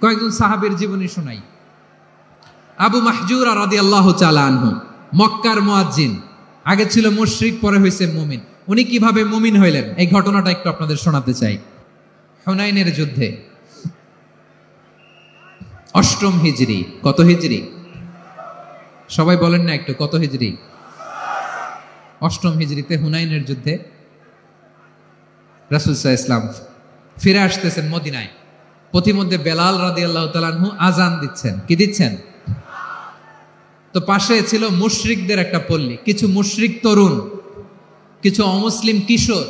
কয়েকজন সাহাবীর জীবনী শোনাই। আবু মাহজুরা রাদিয়াল্লাহু তাআলা আনহু, মক্কার মুয়াজ্জিন, আগে ছিল মুশরিক, পরে হয়েছে মুমিন। উনি কিভাবে মুমিন হইলেন এই ঘটনাটা একটু আপনাদের শোনাতে চাই। হুনাইনের যুদ্ধে, অষ্টম হিজরি, কত হিজরি সবাই বলেন না একটু, কত হিজরি? অষ্টম হিজরিতে হুনাইনের যুদ্ধে রাসূল সাল্লাল্লাহু আলাইহি ওয়াসাল্লাম ফিরে আসতেছেন মদিনায়। পথিমধ্যে বেলাল রাদিয়াল্লাহু তাআলা আনহু আজান দিচ্ছেন। কি দিচ্ছেন? তো পাশে ছিল মুশরিকদের একটা পল্লী, কিছু মুশরিক তরুণ, কিছু অমুসলিম কিশোর,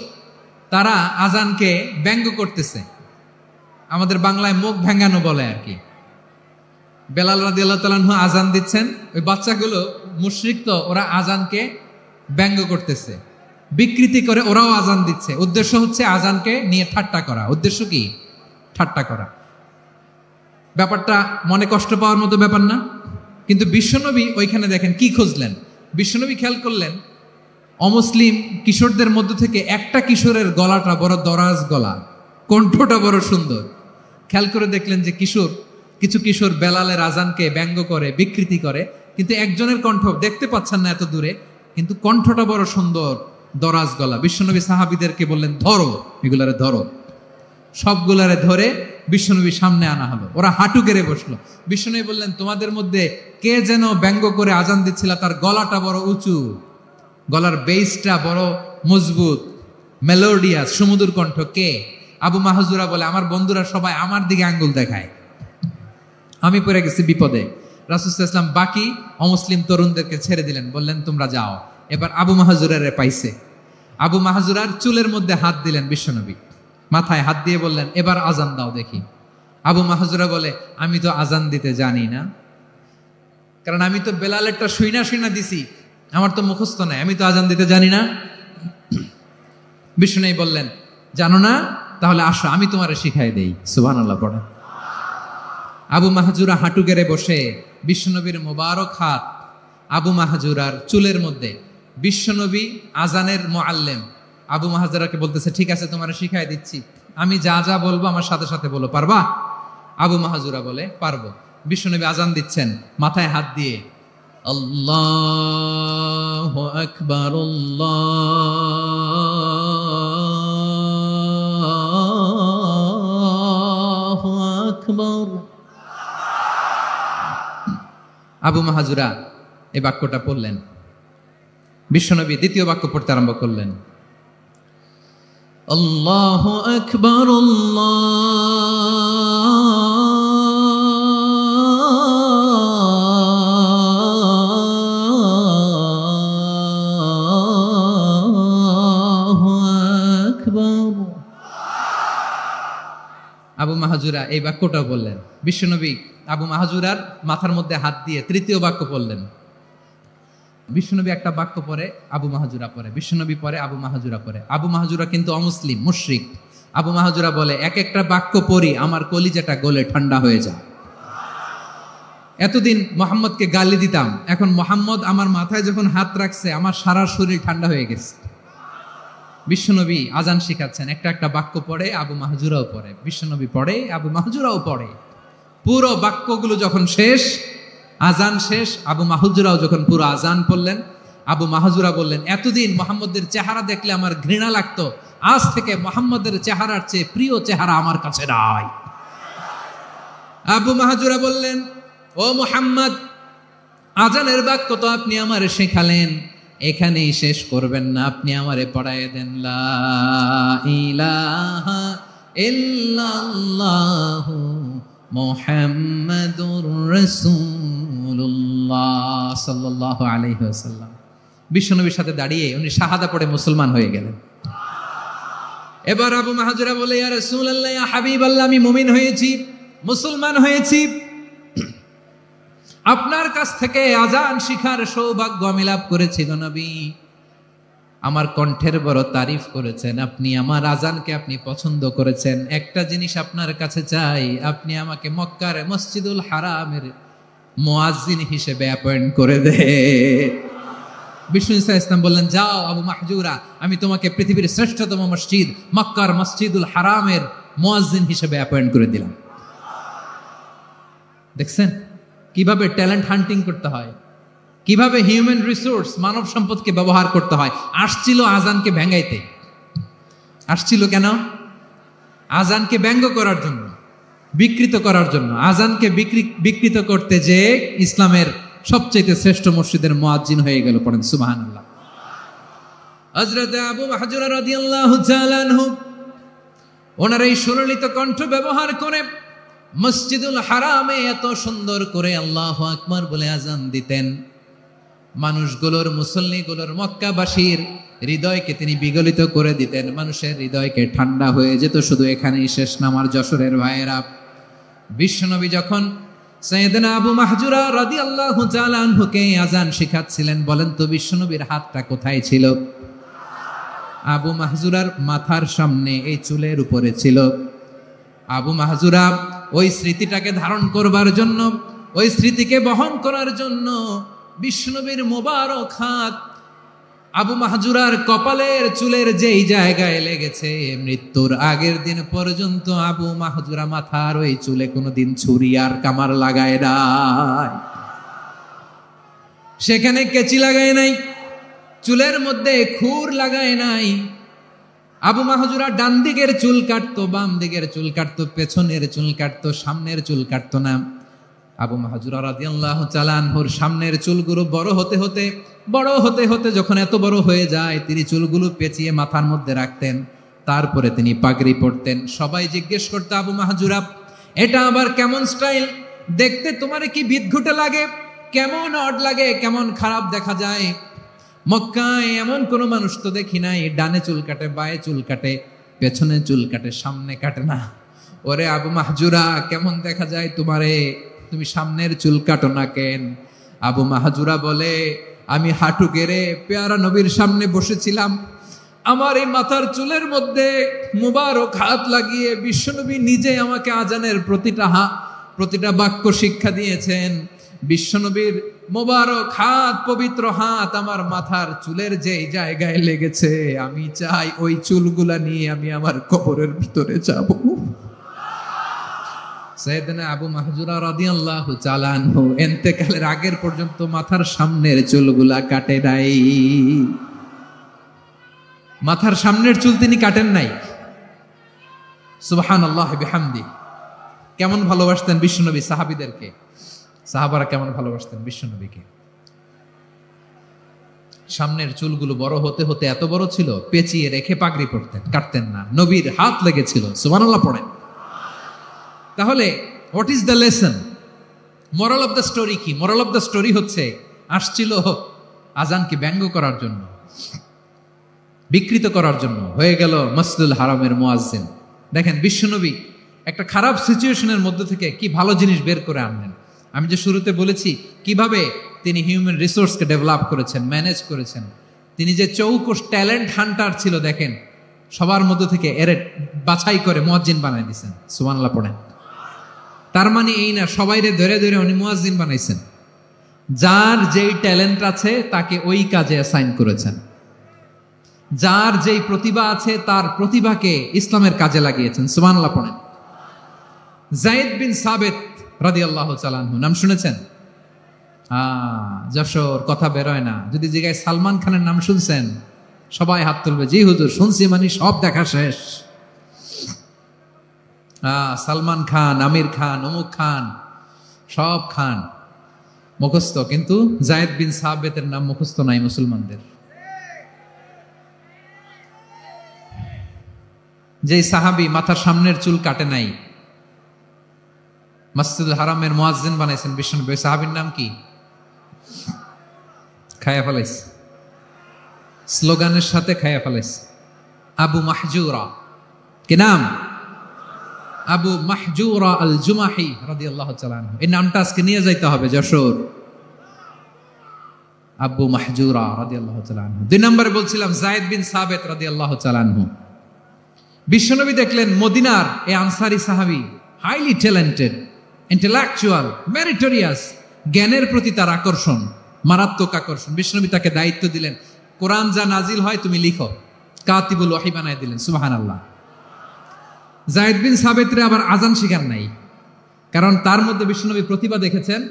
তারা আজানকে ব্যঙ্গ করতেছে। আমাদের বাংলায় মুখ ভেঙ্গানো বলে আর কি। বেলাল রাদিয়াল্লাহু তাআলা আনহু আজান দিচ্ছেন, ওই বাচ্চাগুলো মুশরিক, তো ওরা আজানকে ব্যঙ্গ করতেছে, বিকৃতি করে ওরাও আজান দিচ্ছে। উদ্দেশ্য হচ্ছে আজানকে নিয়ে ঠাট্টা করা। উদ্দেশ্য কি? ঠাট্টা করা। ব্যাপারটা মনে কষ্ট পাওয়ার মতো ব্যাপার না? কিন্তু বিশ্বনবী ওইখানে দেখেন কি খুঁজলেন। বিশ্বনবী খেয়াল করলেন অমুসলিম কিশোরদের মধ্য থেকে একটা কিশোরের গলাটা বড় দরাজ গলা, কণ্ঠটা বড় সুন্দর। খেয়াল করে দেখলেন যে কিছু কিশোর বেলালের আজানকে ব্যঙ্গ করে, বিকৃতি করে, কিন্তু একজনের কণ্ঠ দেখতে পাচ্ছেন না এত দূরে, কিন্তু কণ্ঠটা বড় সুন্দর, দরাজ গলা। বিশ্বনবী সাহাবীদেরকে বললেন, ধরো এগুলারে, ধরো। সবগুলারে ধরে বিশ্বনবী সামনে আনা হলো। ওরা হাঁটু গেড়ে বসলো। বিশ্বনবী বললেন, তোমাদের মধ্যে কে যেন ব্যঙ্গ করে আজান দিচ্ছিল, তার গলাটা বড় উঁচু, গলার বেসটা বড় মজবুত, মেলোডিয়াস, সুমধুর কণ্ঠ। কে? আবু মাহজুরা বলে, আমার বন্ধুরা সবাই আমার দিকে আঙ্গুল দেখায়, আমি পড়ে গেছি বিপদে। রাসূল সাল্লাল্লাহু আলাইহি ওয়াসাল্লাম বাকি অমুসলিম তরুণদেরকে ছেড়ে দিলেন, বললেন তোমরা যাও। এবার আবু মাহজুরারে পাইছে। আবু মাহজুরার চুলের মধ্যে হাত দিলেন বিশ্বনবী, মাথায় হাত দিয়ে বললেন, এবার আজান দাও দেখি। আবু মাহজুরা বলে, আমি তো আজান দিতে জানি না, কারণ আমি তো বেলালেরটা শুইনা দিছি, আমার তো মুখস্থ নাই, আমি তো আজান দিতে জানি না। বিশ্বনবী বললেন, জানো না? তাহলে আসো, আমি তোমারে শিখাই দেই। সুবহানাল্লাহ পড়ে। আবু মাহজুরা হাঁটু গেড়ে বসে, বিশ্বনবীর মোবারক হাত আবু মাহজুরার চুলের মধ্যে। বিশ্বনবী আজানের মুআল্লিম আবু মাহজুরাকে বলতেছে, ঠিক আছে তোমারে শিখাই দিচ্ছি, আমি যা যা বলবো আমার সাথে সাথে বলো, পারবা? আবু মাহজুরা বলে, পারবো। বিশ্বনবী আজান দিচ্ছেন মাথায় হাত দিয়ে, আল্লাহু আকবার, আল্লাহু আকবার। আবু মাহজুরা এই বাক্যটা পড়লেন। বিশ্বনবী দ্বিতীয় বাক্য পড়তে আরম্ভ করলেন, আল্লাহু আকবার, আল্লাহু আকবার। আবু মাহজুরা এই বাক্যটাও বললেন। বিশ্বনবী আবু মাহজুরার মাথার মধ্যে হাত দিয়ে তৃতীয় বাক্য পড়লেন। বিশ্বনবী একটা বাক্য পরে আবু মাহজুরা পরে, বিশ্বনবী পরে আবু মাহজুরা পরে। আবু মাহজুরা কিন্তু অমুসলিম, মুশরিক। আবু মাহজুরা বলে, এক একটা বাক্য পড়ি আমার কলিজাটা গলে ঠান্ডা হয়ে যায়। এতদিন মোহাম্মদকে গালি দিতাম, এখন মোহাম্মদ আমার মাথায় যখন হাত রাখছে আমার সারা শরীর ঠান্ডা হয়ে গেছে। বিশ্বনবী আজান শিখাচ্ছেন, একটা একটা বাক্য পড়ে আবু মাহজুরাও পড়ে, বিশ্বনবী পড়ে, আবু মাহজুরাও পড়ে। পুরো বাক্যগুলো যখন শেষ, আজান শেষ, আবু মাহজুরাও যখন পুরো আজান পড়লেন, আবু মাহজুরা বললেন, এতদিন মোহাম্মদের চেহারা দেখলে আমার ঘৃণা লাগতো, আজ থেকে মোহাম্মদের চেহারার চেয়ে প্রিয় চেহারা আমার কাছে নাই। আবু মাহজুরা বললেন, ও মুহাম্মদ, আজানের বাক্য তো আপনি আমারে শেখালেন, এখানেই শেষ করবেন না, আপনি আমারে পড়ায় দেন, লা ইলাহা ইল্লাল্লাহু মুহাম্মাদুর রাসূলুল্লাহ সাল্লাল্লাহু আলাইহি ওয়াসাল্লাম। বিশ্বনবীর সাথে দাঁড়িয়ে উনি শাহাদা পড়ে মুসলমান হয়ে গেলেন। এবার আবু মাহজুরা বলে, ইয়া রাসূলুল্লাহ, ইয়া হাবিবাল্লাহ, আমি মুমিন হয়েছি, মুসলমান হয়েছি, আপনার কাছ থেকে আজান শিখার সৌভাগ্য আমি লাভ করেছি গো নবী। আমার কণ্ঠের বড় তারিফ করেছেন আপনি, আমার আজানকে আপনি পছন্দ করেছেন। একটা জিনিস আপনার কাছে চাই, আপনি আমাকে মক্কার মসজিদুল হারামের মুয়াজ্জিন হিসেবে অ্যাপয়েন্ট করে দে। বিষ্ণু ইসলাম বললেন, যাও আবু মাহজুরা, আমি তোমাকে পৃথিবীর শ্রেষ্ঠতম মসজিদ মক্কার মসজিদুল হারামের মুয়াজ্জিন হিসেবে অ্যাপয়েন্ট করে দিলাম। দেখছেন কিভাবে ট্যালেন্ট হান্টিং করতে হয়, কিভাবে হিউম্যান রিসোর্স মানব সম্পদকে ব্যবহার করতে হয়। আসছিল আজানকে ভেঙ্গাইতে, আসছিল কেন? আজানকে ব্যঙ্গ করার জন্য, বিকৃত করার জন্য। আজানকে বিকৃত করতে যে ইসলামের সবচেয়ে শ্রেষ্ঠ মসজিদের মুয়াজ্জিন হয়ে গেল। পড়েন সুবহানাল্লাহ। হযরত আবু মাহজুরা রাদিয়াল্লাহু তাআলা আনহু ওনার এই সুললিত কণ্ঠ ব্যবহার করে মসজিদুল হারামে এত সুন্দর করে আল্লাহু আকবার বলে আজান দিতেন, মানুষগুলোর, মুসল্লিগুলোর, মক্কাবাসীর হৃদয়কে তিনি বিগলিত করে দিতেন। মানুষের হৃদয়কে ঠান্ডা হয়ে যেত। শুধু এখানেই শেষ না আমার যশোরের ভাইয়েরা। বিশ্বনবী যখন সাইয়েদনা আবু মাহজুরা রাদিয়াল্লাহু তাআলা আনহুকে আজান শিখাচ্ছিলেন, বলেন তো বিশ্বনবীর হাতটা কোথায় ছিল? আবু মাহজুরার মাথার সামনে, এই চুলের উপরে ছিল। আবু মাহজুরা ওই স্মৃতিটাকে ধারণ করবার জন্য, ওই স্মৃতিকে বহন করার জন্য বিশ্বনবীর মোবারক হাত আবু মাহজুরার কপালের চুলের যেই জায়গায় লেগেছে, মৃত্যুর আগের দিন পর্যন্ত আবু মাহজুরা মাথার ওই চুলে কোনোদিন ছুরি আর কামার লাগায় নাই, সেখানে কেচি লাগায় নাই, চুলের মধ্যে খুর লাগায় নাই। আবু মাহজুরা ডান দিকের চুল কাটতো, বাম দিকের চুল কাটতো, পেছনের চুল কাটতো, সামনের চুল কাটতো না। আবু মাহজুরা রাদিয়াল্লাহু তাআলা আনহুর সামনের চুলগুলো বড় হতে হতে যখন এত বড় হয়ে যায়, তিনি চুলগুলো পেঁচিয়ে মাথার মধ্যে রাখতেন। তারপরে তিনি পাগড়ি পরতেন। সবাই জিজ্ঞেস করতো, আবু মাহজুরা এটা আবার কেমন স্টাইল? দেখতে তোমার কি বিদঘুটে লাগে? কেমন অড লাগে? কেমন খারাপ দেখা যায়? মক্কায় এমন কোন মানুষ তো দেখি নাই, ডানে চুল কাটে, বায়ে চুল কাটে, পেছনে চুল কাটে, সামনে কাটে না। ওরে আবু মাহজুরা, কেমন দেখা যায় তোমারে? তুমি সামনের চুল কাটো না কেন? আবু মাহজুরা বলে, আমি হাঁটু গেড়ে পেয়ারা নবীর সামনে বসেছিলাম, আমার এই মাথার চুলের মধ্যে মুবারক হাত লাগিয়ে বিশ্বনবী নিজে আমাকে আজানের প্রতিটা বাক্য শিক্ষা দিয়েছেন। বিশ্বনবীর মোবারক হাত, পবিত্র হাত আমার মাথার চুলের যে জায়গায় লেগেছে, আমি চাই ওই চুলগুলা নিয়ে আমি আমার কবরের ভিতরে যাব। সাইয়েদনা আবু মাহজুরা রাদিয়াল্লাহু তাআলা আনহু ইন্তেকালের আগের পর্যন্ত মাথার সামনের চুলগুলা কাটে নাই। মাথার সামনের চুল তিনি কাটেন নাই। সুবহানাল্লাহি বিহামদি। কেমন ভালোবাসতেন বিশ্বনবী সাহাবীদেরকে, সাহাবারা কেমন ভালোবাসতেন বিশ্বনবীকে। সামনের চুলগুলো বড় হতে হতে এত বড় ছিল, পেঁচিয়ে রেখে পাগড়ি পরতেন, কাটতেন না। নবীর হাত লেগেছিল। সুবহানাল্লাহ পড়েন। তাহলে what is the lesson? Moral of the story কি? মোরাল অফ দ্য স্টোরি হচ্ছে, আসছিল আজানকে ব্যঙ্গ করার জন্য, বিকৃত করার জন্য, হয়ে গেল মসজিদুল হারামের মুয়াজ্জিন। দেখেন বিশ্বনবী একটা খারাপ সিচুয়েশনের মধ্যে থেকে কি ভালো জিনিস বের করে আনলেন। আমি যে শুরুতে বলেছি কিভাবে তিনি হিউম্যান রিসোর্সকে ডেভেলপ করেছেন, ম্যানেজ করেছেন। তিনি যে চৌকস ট্যালেন্ট হান্টার ছিল, দেখেন সবার মধ্যে থেকে এর বাছাই করে মুয়াজ্জিন বানাই দিয়েছেন। সুবহানাল্লাহ পড়েন। তার মানে এই না সবাইরে ধরে ধরে উনি মুয়াজ্জিন বানাইছেন। যার যেই ট্যালেন্ট আছে তাকে ওই কাজে অ্যাসাইন করেছেন। যার যেই প্রতিভা আছে তার প্রতিভাকে ইসলামের কাজে লাগিয়েছেন। সুবহানাল্লাহ পড়েন। যায়েদ বিন সাবিত রাদিয়াল্লাহু তাআলা আনহু নাম শুনেছেন? যশোর কথা বেরোয় না। যদি জিজ্ঞাসা সালমান খানের নাম শুনছেন, সবাই হাত তুলবে, জি হুজুর শুনছি, মানে সব দেখা শেষ। সালমান খান, আমির খান, অমুক খান, সব খান মুখস্থ, কিন্তু যায়েদ বিন সাবিতের নাম মুখস্থ নাই মুসলমানদের। যে সাহাবী মাথার সামনের চুল কাটে নাই, মসজিদুল হারামের মুয়াজ্জিন বানাইছেন বিশ্বনবী, সাহাবীর নাম কি? খায়া ফেলাইছে, স্লোগানের সাথে খায়া ফেলাইছে। আবু মাহজুরা। কি নাম? আবু মাহজুরা আল জুমাহি রাদিয়াল্লাহু তাআলা আনহু। এই নামটা আজকে নিয়ে যাইতে হবে যশোর। আবু মাহজুরা রাদিয়াল্লাহু তাআলা আনহু। দুই নম্বরে বলছিলাম যায়েদ বিন সাবিত রাদিয়াল্লাহু তাআলা আনহু। বিশ্বনবী দেখলেন মদিনার এই আনসারী সাহাবী হাইলি ট্যালেন্টেড, ইন্টেলেকচুয়াল, মেরিটোরিয়াস, জ্ঞানের প্রতি তার আকর্ষণ, মারাত্মক আকর্ষণ। বিশ্বনবী তাকে দায়িত্ব দিলেন, কোরআন যা নাজিল হয় তুমি লিখো, কাতিবুল ওয়াহি বানায় দিলেন। সুবহানাল্লাহ। যায়েদ বিন সাবিতরে আবার আজান শিখান নাই, কারণ তার মধ্যে বিশ্বনবী প্রতিভা দেখেছেন,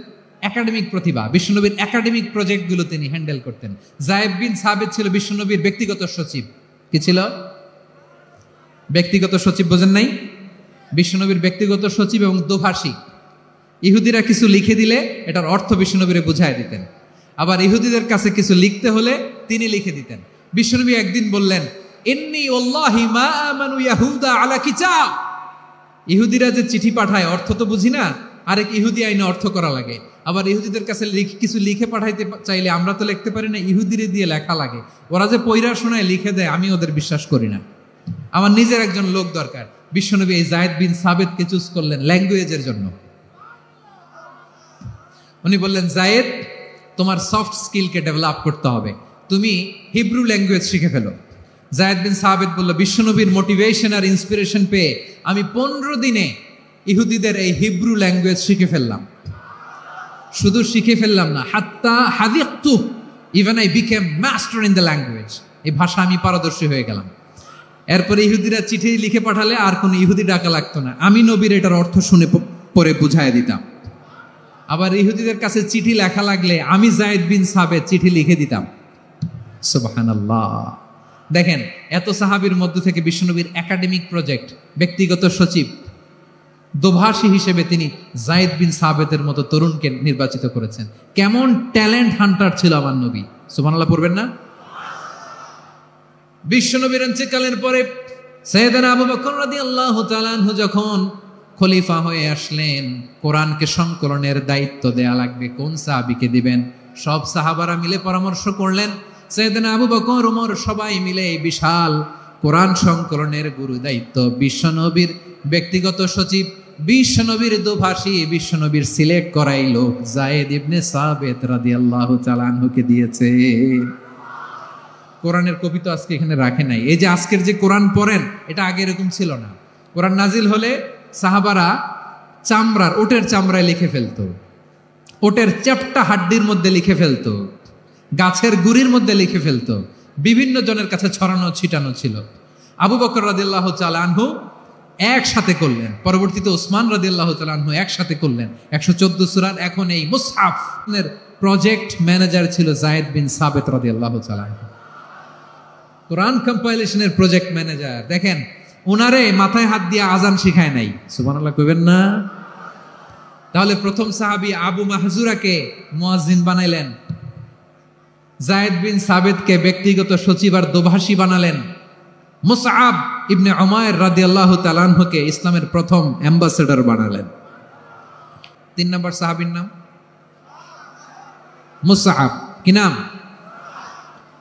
একাডেমিক প্রতিভা। বিশ্বনবীর একাডেমিক প্রজেক্টগুলো তিনি হ্যান্ডেল করতেন। যায়েদ বিন সাবিত ছিল বিশ্বনবীর ব্যক্তিগত সচিব। কি ছিল? ব্যক্তিগত সচিব। বোঝেন নাই? বিশ্বনবীর ব্যক্তিগত সচিব এবং দোভাষী। ইহুদিরা কিছু লিখে দিলে এটার অর্থ বিশ্বনবীরে বুঝায় দিতেন। আবার ইহুদিদের কাছে কিছু লিখতে হলে তিনি লিখে দিতেন। বিশ্বনবী একদিন বললেন, ইন্নী ওয়াল্লাহি মা আমানু ইয়াহুদা আলা কিতাব। ইহুদিরা যে চিঠি পাঠায় অর্থ তো বুঝি না, আরেক ইহুদি আইনে অর্থ করা লাগে। আবার ইহুদিদের কাছে কিছু লিখে পাঠাইতে চাইলে আমরা তো লিখতে পারি না, ইহুদিরে দিয়ে লেখা লাগে। ওরা যে পয়রা শোনায় লিখে দেয়, আমি ওদের বিশ্বাস করি না। আমার নিজের একজন লোক দরকার। বিশ্বনবী এই যায়েদ বিন সাবিতকে চুজ করলেন ল্যাঙ্গুয়েজের জন্য। উনি বললেন, যায়েদ, তোমার সফট স্কিলকে ডেভেলপ করতে হবে, তুমি হিব্রু ল্যাঙ্গুয়েজ শিখে ফেলো। যায়েদ বিন সাবিত বলল, বিশ্বনবীর মোটিভেশন আর ইন্সপিরেশন পেয়ে আমি 15 দিনে ইহুদিদের এই হিব্রু ল্যাঙ্গুয়েজ শিখে ফেললাম। শুধু শিখে ফেললাম না, হাত্তা হাদিকতু, even I became master in the language. এই ভাষা আমি পারদর্শী হয়ে গেলাম। এরপরে ইহুদিরা চিঠি লিখে পাঠালে আর কোনো ইহুদি ডাকা লাগতো না, আমি নবীর এটার অর্থ শুনে পরে বুঝায় দিতাম। আবার ইহুদিদের কাছে চিঠি লেখা লাগলে আমি যায়েদ বিন সাবিত চিঠি লিখে দিতাম। সুবহানাল্লাহ। দেখেন, এত সাহাবীর মধ্য থেকে বিশ্বনবীর একাডেমিক প্রজেক্ট, ব্যক্তিগত সচিব, দোভাষী হিসেবে তিনি যায়েদ বিন সাবিতের মতো তরুণকে নির্বাচিত করেছেন। কেমন ট্যালেন্ট হান্টার ছিল আমার নবী। সুবহানাল্লাহ পড়বেন না? বিশ্বনবীর ইন্তেকালের পরে সাইয়েদনা আবু বকর রাদিয়াল্লাহু তাআলা আনহু যখন খলিফা হয়ে আসলেন, কোরআনকে সংকলনের দায়িত্ব দেয়া লাগবে, কোন সাহাবীকে দিবেন? সব সাহাবারা মিলে পরামর্শ করলেন। সাইয়েদনা আবু বকর, ওমর সবাই মিলে এই বিশাল কোরআন সংকলনের গুরু দায়িত্ব বিশ্বনবীর ব্যক্তিগত সচিব, বিশ্বনবীর দোভাষী, বিশ্বনবীর সিলেক্ট করাই লোক যায়েদ ইবনে সাবিত রাদিয়াল্লাহু তাআলা আনহুকে দিয়েছে। কোরআনের কপি তো আজকে এখানে রাখে নাই। এই যে আজকের যে কোরআন পড়েন, এটা আগে এরকম ছিল না। কোরআন নাজিল হলে সাহাবারা চামড়ার, ওটের চামড়ায় লিখে ফেলতো, ওটের চ্যাপ্টা হাড্ডির মধ্যে লিখে ফেলতো, গাছের গুড়ির মধ্যে লিখে ফেলতো, বিভিন্ন জনের কাছে ছড়ানো ছিটানো ছিল। আবু বকর রাদিয়াল্লাহু তাআলা আনহু একসাথে করলেন, পরবর্তীতে ওসমান রাদিয়াল্লাহু তাআলা আনহু একসাথে করলেন 114 সূরার। এখন এই মুসহাফের প্রজেক্ট ম্যানেজার ছিল যায়েদ বিন সাবিত রাদিয়াল্লাহু তাআলা আনহু। কোরআন কম্পাইলেশনের প্রজেক্ট ম্যানেজার। দেখেন, উনারে মাথায় হাত দিয়ে আজান শিখায় নাই। সুবহানাল্লাহ কইবেন না? তাহলে প্রথম সাহাবী আবু মাহজুরাকে মুয়াজ্জিন বানাইলেন, যায়েদ বিন সাবিতকে ব্যক্তিগত সচিব আর দোভাষী বানালেন, মুসআব ইবনে উমাইর রাদিয়াল্লাহু তাআলা আনহুকে ইসলামের প্রথম অ্যাম্বাসেডর বানালেন। 3 নম্বর সাহাবীর নাম মুসআব। কি নাম?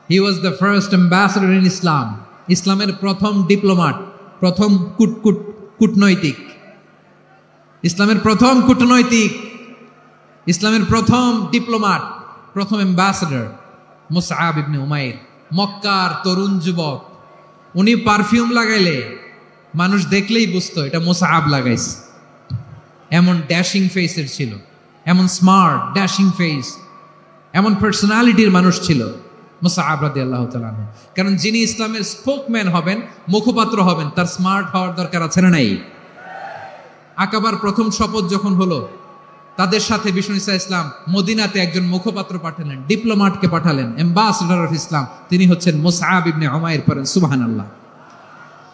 He was the first ambassador in Islam. ইসলামের প্রথম ডিপ্লোম্যাট, প্রথম কূটনৈতিক, ইসলামের প্রথম কূটনৈতিক, ইসলামের প্রথম ডিপ্লোম্যাট, প্রথম অ্যাম্বাসেডর মুসআব ইবনে উমাইর। মক্কার তরুণ যুবক, উনি পারফিউম লাগাইলে মানুষ দেখলেই বুঝতো এটা মুসআব লাগাইছে। এমন ড্যাশিং ফেসের ছিল, এমন স্মার্ট ড্যাশিং ফেস, এমন পার্সোনালিটির মানুষ ছিল মুসআব রাদিয়াল্লাহু তাআলা আনহু। কারণ যিনি ইসলামের স্পোকম্যান হবেন, মুখপাত্র হবেন, তার স্মার্ট হওয়ার দরকার আছে না নাই? আকাবার প্রথম শপথ যখন হলো, তাদের সাথে বিষ্ণু ঈসা ইসলাম মদিনাতে একজন মুখপাত্র পাঠালেন, ডিপ্লোম্যাটকে পাঠালেন, অ্যাম্বাসেডর অফ ইসলাম। তিনি হচ্ছেন মুসআব ইবনে উমাইর। পড়েন সুবহানাল্লাহ।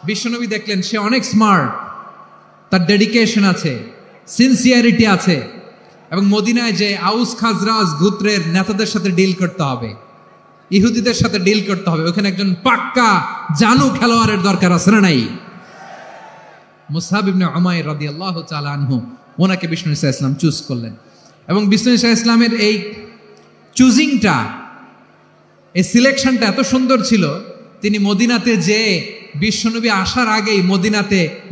বিশ্বনবী দেখলেন সে অনেক স্মার্ট, তার ডেডিকেশন আছে, সিনসিয়ারিটি আছে, এবং মদিনায় যে আউস খাজরাজ গোত্রের নেতাদের সাথে ডিল করতে হবে, ইহুদিদের সাথে ডিল করতে হবে, ওখানে একজন পাক্কা জানু খেলোয়াড়ের দরকার আছে না নাই? মুসআব ইবনে উমাইর রাদিয়াল্লাহু তাআলা আনহু, ওনাকে বিষ্ণু ঈসা ইসলাম চুজ করলেন। এবং বিষ্ণু ঈসা ইসলামের এই চুজিংটা, এই সিলেকশনটা এত সুন্দর ছিল, তিনি মদিনাতে যে বিশ্বনবী আসার আগেই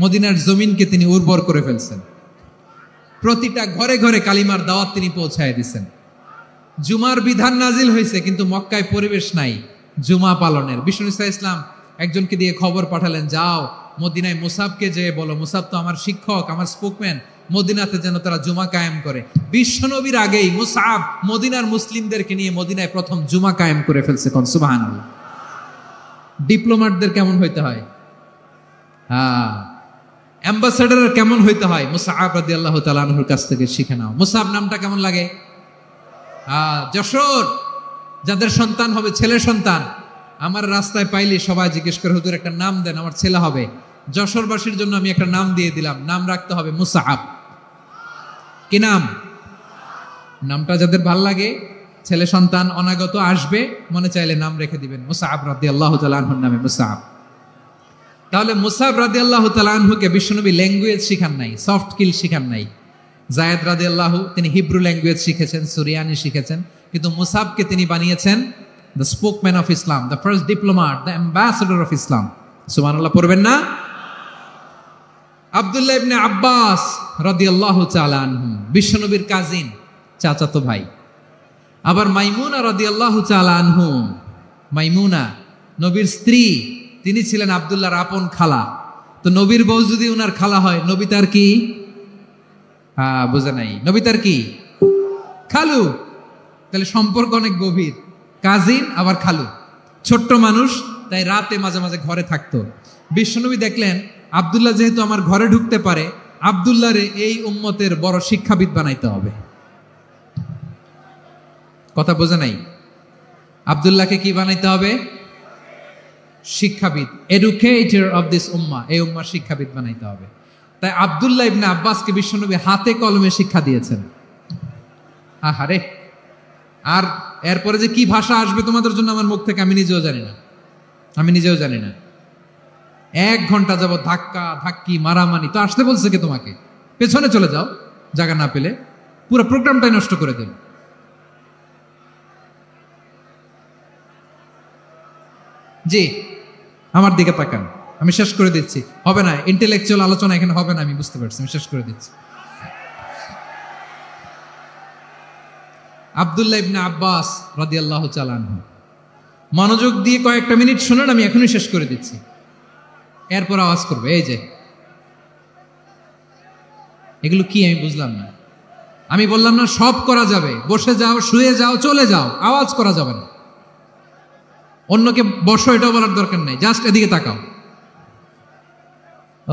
মদিনার জমিনকে তিনি উর্বর করে ফেলছেন। প্রতিটা ঘরে ঘরে কালিমার দাওয়াত তিনি পৌঁছায় দিচ্ছেন। জুমার বিধান নাজিল হয়েছে, কিন্তু মক্কায় পরিবেশ নাই জুমা পালনের। বিষ্ণু ঈসা ইসলাম একজনকে দিয়ে খবর পাঠালেন, যাও মদিনায় মুসাবকে যে বলো, মুসাব তো আমার শিক্ষক, আমার স্পোকম্যান, মদিনাতে যেন তারা জুমা কায়েম করে। বিশ্বনবীর আগেই মুসআব মদিনার মুসলিমদেরকে নিয়ে মদিনায় প্রথম জুমা কায়েম করে ফেলছে। কোন সুবহানাল্লাহ। ডিপ্লোম্যাটদের কেমন হইতে হয়? হ্যাঁ, অ্যাম্বাসেডর কেমন হইতে হয় মুসআব রাদিয়াল্লাহু তাআলা আনহুর কাছ থেকে শিখে নাও। মুসআব নামটা কেমন লাগে? যশোর, যাদের সন্তান হবে, ছেলে সন্তান, আমার রাস্তায় পাইলি সবাই জিজ্ঞেস করে হুজুর একটা নাম দেন, আমার ছেলে হবে। যশোরবাসীর জন্য আমি একটা নাম দিয়ে দিলাম, নাম রাখতে হবে মুসআব। কি নাম? নামটা যাদের ভাল লাগে, ছেলে সন্তান অনাগত আসবে, মনে চাইলে নাম রেখে দিবেন মুসআব রাদিয়াল্লাহু তাআলা আনহুর নামে মুসআব। তাহলে মুসআব রাদিয়াল্লাহু তাআলা আনহুকে বিশ্বনবী ল্যাঙ্গুয়েজ শিখান নাই, সফট স্কিল শিখান নাই। যায়েদ রাদিয়াল্লাহু তিনি হিব্রু ল্যাঙ্গুয়েজ শিখেছেন, সুরিয়ানি শিখেছেন, কিন্তু মুসআবকে তিনি বানিয়েছেন the spokesman of Islam, the first diplomat, the ambassador of Islam. সুবহানাল্লাহ পড়বেন না? আব্দুল্লাহ ইবনে আব্বাস রাদিয়াল্লাহু তাআলা আনহু বিশ্বনবীর কাজিন, চাচাতো ভাই। আবার মাইমুনা রাদিয়াল্লাহু তাআলা আনহু, মাইমুনা নবীর স্ত্রী, তিনি ছিলেন আব্দুল্লাহর আপন খালা। তো নবীর বউ যদি উনার খালা হয়, নবী তার কি? বুঝে নাই, নবী তার কি? খালু। তাহলে সম্পর্ক অনেক গভীর, কাজিন আবার খালু। ছোট্ট মানুষ, তাই রাতে মাঝে মাঝে ঘরে থাকতো। বিশ্বনবী দেখলেন আব্দুল্লাহ যেহেতু আমার ঘরে ঢুকতে পারে, আব্দুল্লাহরে এই উম্মতের বড় শিক্ষাবিদ বানাইতে হবে। কথা বোঝে নাই? আব্দুল্লাহকে কি বানাইতে হবে? শিক্ষাবিদ, এডুকেটর অফ দিস উম্মাহ, এই উম্মার শিক্ষাবিদ বানাইতে হবে। তাই আব্দুল্লাহ ইবনে আব্বাসকে বিশ্বনবী হাতে কলমে শিক্ষা দিয়েছেন। আহারে, আর এরপরে যে কি ভাষা আসবে তোমাদের জন্য আমার মুখ থেকে আমি নিজেও জানি না। 1 ঘন্টা যাবত ধাক্কা ধাক্কি মারামারি, তো আসতে বলছে কে তোমাকে? পেছনে চলে যাও, জায়গা না পেলে। পুরো প্রোগ্রামটাই নষ্ট করে দিল। জি, আমার দিকে তাকান, আমি শেষ করে দিচ্ছি। হবে না, ইন্টেলেকচুয়াল আলোচনা এখানে হবে না, আমি বুঝতে পারছি, আমি শেষ করে দিচ্ছি। আব্দুল্লাহ ইবনে আব্বাস রাদিয়াল্লাহু তাআলা আনহু, মনোযোগ দিয়ে কয়েকটা মিনিট শুনুন, আমি এখনই শেষ করে দিচ্ছি, এরপর আওয়াজ করবে। এই যে এগুলো কি আমি বুঝলাম না। আমি বললাম না সব করা যাবে, বসে যাও, শুয়ে যাও, চলে যাও, আওয়াজ করা যাবে না। অন্যকে বসো এটাও বলার দরকার নাই, জাস্ট এদিকে তাকাও।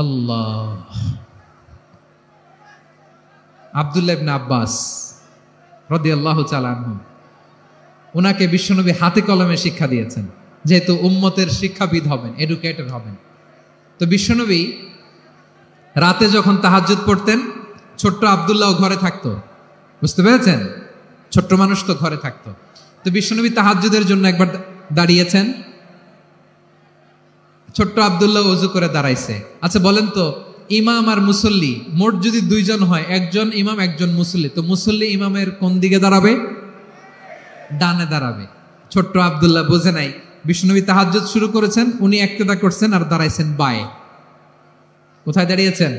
আল্লাহ। আব্দুল্লাহ ইবনে আব্বাস রাদিয়াল্লাহু তাআলা আনহু, ওনাকে বিশ্বনবী হাতে কলমে শিক্ষা দিয়েছেন, যেহেতু উম্মতের শিক্ষাবিদ হবেন, এডুকেটর হবেন। তো বিশ্বনবী রাতে যখন তাহাজ্জুদ পড়তেন, ছোট্ট আব্দুল্লাহ ঘরে থাকতো। বুঝতে পেরেছেন? ছোট্ট মানুষ তো ঘরে থাকতো। তো বিশ্বনবী তাহাজ্জুদের জন্য একবার দাঁড়িয়েছেন, ছোট্ট আব্দুল্লাহ ওযু করে দাঁড়াইছে। আচ্ছা বলেন তো, ইমাম আর মুসল্লি মোট যদি 2 জন হয়, একজন ইমাম একজন মুসল্লি, তো মুসল্লি ইমামের কোন দিকে দাঁড়াবে? ডানে দাঁড়াবে। ছোট্ট আব্দুল্লাহ বুঝে নাই, বিশ্বনবী তাহাজ্জুদ শুরু করেছেন, উনি ইক্তেদা করছেন আর দাঁড়াইছেন বায়ে। কোথায় দাঁড়িয়েছেন?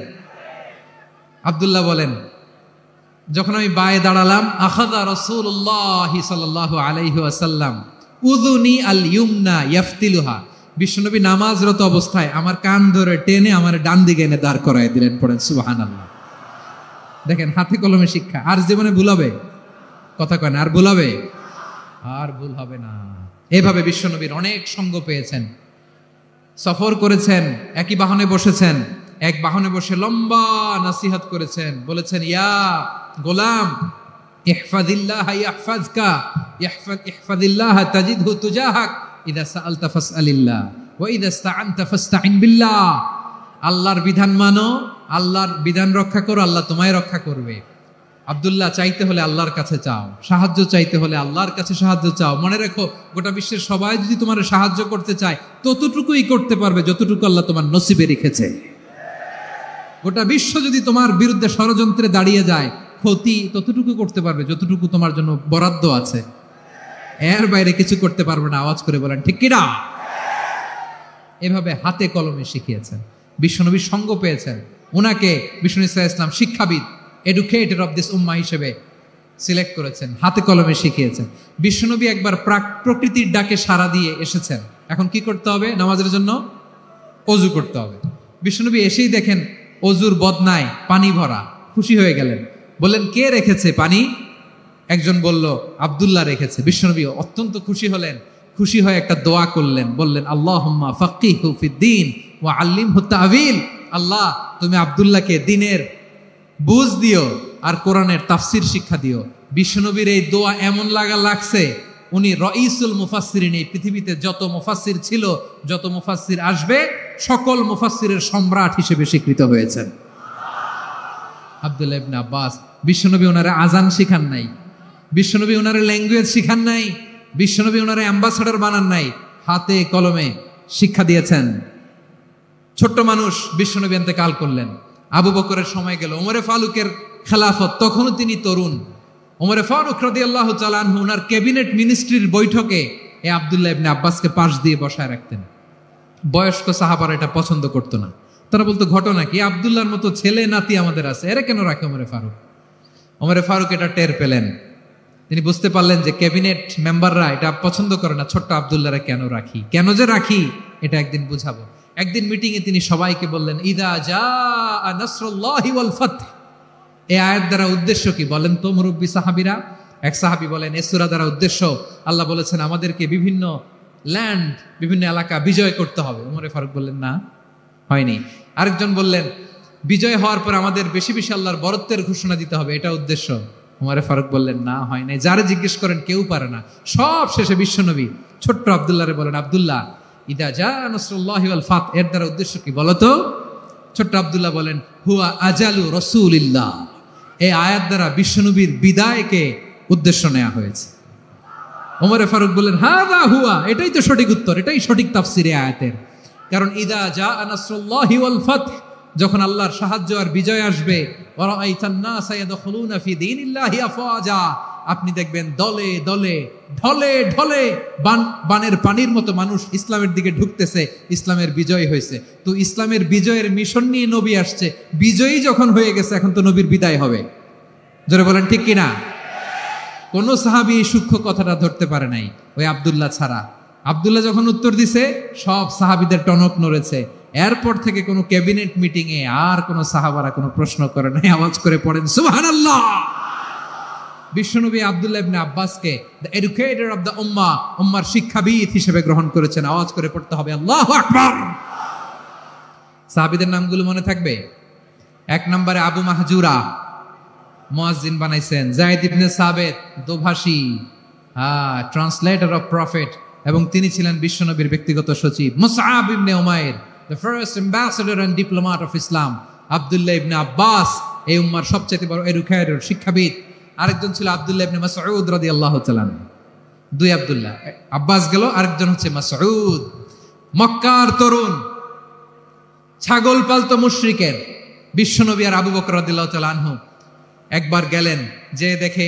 আব্দুল্লাহ বলেন, যখন আমি বায়ে দাঁড়ালাম, আখাযা রাসূলুল্লাহ সাল্লাল্লাহু আলাইহি ওয়াসাল্লাম উযুনি আল ইউমনা ইয়াফতিলুহা, বিশ্বনবী নামাজরত অবস্থায় আমার কান ধরে টেনে আমার ডান দিকে এনে দাঁড় করায় দিলেন। পড়েন সুবহানাল্লাহ। দেখেন, হাতে কলমে শিক্ষা। আর জীবনে ভুল হবে? কথা কয় না, আর ভুল হবে? আর ভুল হবে না। এভাবে বিশ্বনবীর অনেক সঙ্গ পেয়েছেন, সফর করেছেন, একই বাহনে বসেছেন, এক বাহনে বসে লম্বা নসিহত করেছেন, বলেছেন, ইয়া গোলাম ইহফাজিল্লাহ ইয়াহফাজকা, ইহফাজিল্লাহ তাজিদহু তুজাহাক, ইযা সাআলতা ফাসআলিল্লাহ ওয়া ইযা ইসতাআনতা ফাসতাইন বিল্লাহ। আল্লাহর বিধান মানো, আল্লাহর বিধান রক্ষা করো, আল্লাহ তোমায় রক্ষা করবে। আব্দুল্লাহ, চাইতে হলে আল্লাহর কাছে চাও, সাহায্য চাইতে হলে আল্লাহর কাছে সাহায্য চাও। মনে রেখো, গোটা বিশ্বের সবাই যদি তোমার সাহায্য করতে চায়, ততটুকুই করতে পারবে যতটুকু আল্লাহ তোমার নসিবে রেখেছে। গোটা বিশ্ব যদি তোমার বিরুদ্ধে ষড়যন্ত্রে দাঁড়িয়ে যায়, ক্ষতি ততটুকু করতে পারবে যতটুকু তোমার জন্য বরাদ্দ আছে, এর বাইরে কিছু করতে পারবে না। আওয়াজ করে বলেন ঠিক কিনা? এভাবে হাতে কলমে শিখিয়েছেন, বিশ্বনবীর সঙ্গ পেয়েছেন। ওনাকে বিষ্ণু ইসলাম শিক্ষাবিদ, এডুকেটর অফ দিস উম্মাহ হিসেবে সিলেক্ট করেছেন, হাতে কলমে শিখিয়েছেন। বিশ্বনবী একবার প্রকৃতির ডাকে সাড়া দিয়ে এসেছেন। এখন কি করতে হবে? নামাজের জন্য ওযু করতে হবে। বিশ্বনবী এসেই দেখেন ওযুর বদনায় পানি ভরা, খুশি হয়ে গেলেন, বললেন, কে রেখেছে পানি? একজন বলল, আব্দুল্লাহ রেখেছে। বিশ্বনবী অত্যন্ত খুশি হলেন, খুশি হয়ে একটা দোয়া করলেন, বললেন, আল্লাহুম্মা ফাক্কিহু ফিদ্দীন ওয়া আল্লিমহু তা'ওয়ীল। আল্লাহ, তুমি আব্দুল্লাহকে দিনের বুঝ দিও আর কোরআনের তাফসির শিক্ষা দিও। বিশ্বনবীর এই দোয়া এমন লাগছে, উনি রঈসুল মুফাসসিরিন, এই পৃথিবীতে যত মুফাসসির ছিল, যত মুফাসসির আসবে, সকল মুফাসসিরের সম্রাট হিসেবে স্বীকৃত হয়েছেন আব্দুল্লাহ ইবনে আব্বাস। বিশ্বনবী ওনারে আজান শিখান নাই, বিশ্বনবী ওনারে ল্যাঙ্গুয়েজ শিখান নাই, বিশ্বনবী ওনারে অ্যাম্বাসাডর বানান নাই, হাতে কলমে শিক্ষা দিয়েছেন। ছোট্ট মানুষ বিশ্বনবী ইন্তেকাল করলেন, আবু বকরের সময় গেল, ওমরে ফারুকের খেলাফত, তখনও তিনি তরুণ। ওমরে ফারুক রাদিয়াল্লাহু তাআলা আনহু ওনার ক্যাবিনেট মিনিস্ট্রির বৈঠকে এই আব্দুল্লাহ ইবনে আব্বাসকে পাশ দিয়ে বসায় রাখতেন। বয়স্ক সাহাবারা এটা পছন্দ করতো না, তারা বলতো ঘটনা কি, আব্দুল্লাহর মতো ছেলে নাতি আমাদের আছে, এরা কেন রাখে ওমরে ফারুক? ওমরে ফারুক এটা টের পেলেন, তিনি বুঝতে পারলেন যে ক্যাবিনেট মেম্বাররা এটা পছন্দ করে না, ছোট্ট আব্দুল্লাহরে কেন রাখি, কেন যে রাখি এটা একদিন বুঝাবো। একদিন মিটিংয়ে তিনি সবাইকে বললেন, ইদা জাআ নাসরুল্লাহি ওয়াল ফাতহ। এই আয়াত দ্বারা উদ্দেশ্য কি বলেন তো মুরব্বী সাহাবীরা? এক সাহাবী বলেন, এই সূরা দ্বারা উদ্দেশ্য, আল্লাহ বলেছেন আমাদেরকে বিভিন্ন ল্যান্ড, বিভিন্ন এলাকা বিজয় করতে হবে। ওমরে ফারুক বললেন, না, হয়নি। আরেকজন বললেন, বিজয় হওয়ার পর আমাদের বেশি বেশি আল্লাহর বরত্বের ঘোষণা দিতে হবে, এটা উদ্দেশ্য। ওমরে ফারুক বললেন, না, হয় নাই। যারা জিজ্ঞেস করেন কেউ পারে না। সব শেষে বিশ্বনবী ছোট্ট আব্দুল্লাহরে বলেন, আব্দুল্লাহ, ইদা জাআ নাসরুল্লাহি ওয়াল ফাতহ, এর দ্বারা উদ্দেশ্য কি বলো তো? ছোট্ট আব্দুল্লাহ বলেন, হুয়া আজালু রাসূলিল্লাহ। এই আয়াত দ্বারা বিশ্বনবীর বিদায়কে উদ্দেশ্য নেওয়া হয়েছে। ওমরে ফারুক বললেন, হাযা হুয়া, এটাই তো সঠিক উত্তর, এটাই সঠিক তাফসীর এই আয়াতের। কারণ ইদা জাআ নাসরুল্লাহি ওয়াল ফাতহ, যখন আল্লাহর সাহায্য আর বিজয় আসবে, ওয়া রাআইতান নাসা ইয়াদখুলুনা ফি দীনিল্লাহি আফওয়াজা, আপনি দেখবেন দলে দলে, ঢলে ঢলে, বানের পানির মতো মানুষ ইসলামের দিকে ঢুকতেছে, ইসলামের বিজয় হয়েছে। তো ইসলামের বিজয়ের মিশন নিয়ে নবী আসছে, বিজয়ী যখন হয়ে গেছে, এখন তো নবীর বিদায় হবে। জোরে বলেন ঠিক কিনা? কোন সাহাবী এই সূক্ষ্ম কথাটা ধরতে পারে নাই, ওই আব্দুল্লাহ ছাড়া। আব্দুল্লাহ যখন উত্তর দিছে, সব সাহাবীদের টনক নড়েছে। এরপর থেকে কোনো ক্যাবিনেট মিটিং এ আর কোনো সাহাবারা কোনো প্রশ্ন করে নাই, আওয়াজ করে পড়েন সুবহানাল্লাহ। বিশ্বনবী আব্দুল্লাহ ইবনে আব্বাসকে দ্য এডুকেটর অফ দ্য উম্মাহ, উম্মার শিক্ষাবিদ হিসেবে গ্রহণ করেছেন। আওয়াজ করে পড়তে হবে আল্লাহু আকবার। সাহাবীদের নামগুলো মনে থাকবে? এক নম্বরে আবু মাহজুরা, মুয়াজ্জিন বানাইছেন। যায়েদ ইবনে সাবিত, দোভাষী, ট্রান্সলেটর অফ প্রফেট, এবং তিনি ছিলেন বিশ্বনবীর ব্যক্তিগত সচিব। Musab ibn Umair, the first ambassador and diplomat of Islam. Abdullah ibn Abbas, এই উম্মার সবচেয়ে বড় এডুকেটর, শিক্ষাবিদ। আরেকজন ছিল আব্দুল্লাহ ইবনে মাসউদ রাদিয়াল্লাহু তাআলা। দুই আব্দুল্লাহ, আব্বাস গেল, আরেকজন হচ্ছে মাসউদ। মক্কার তরুণ, ছাগল পালতো মুশরিকের। বিশ্বনবী আর আবু বকর রাদিয়াল্লাহু তাআলা আনহু একবার গেলেন, যে দেখে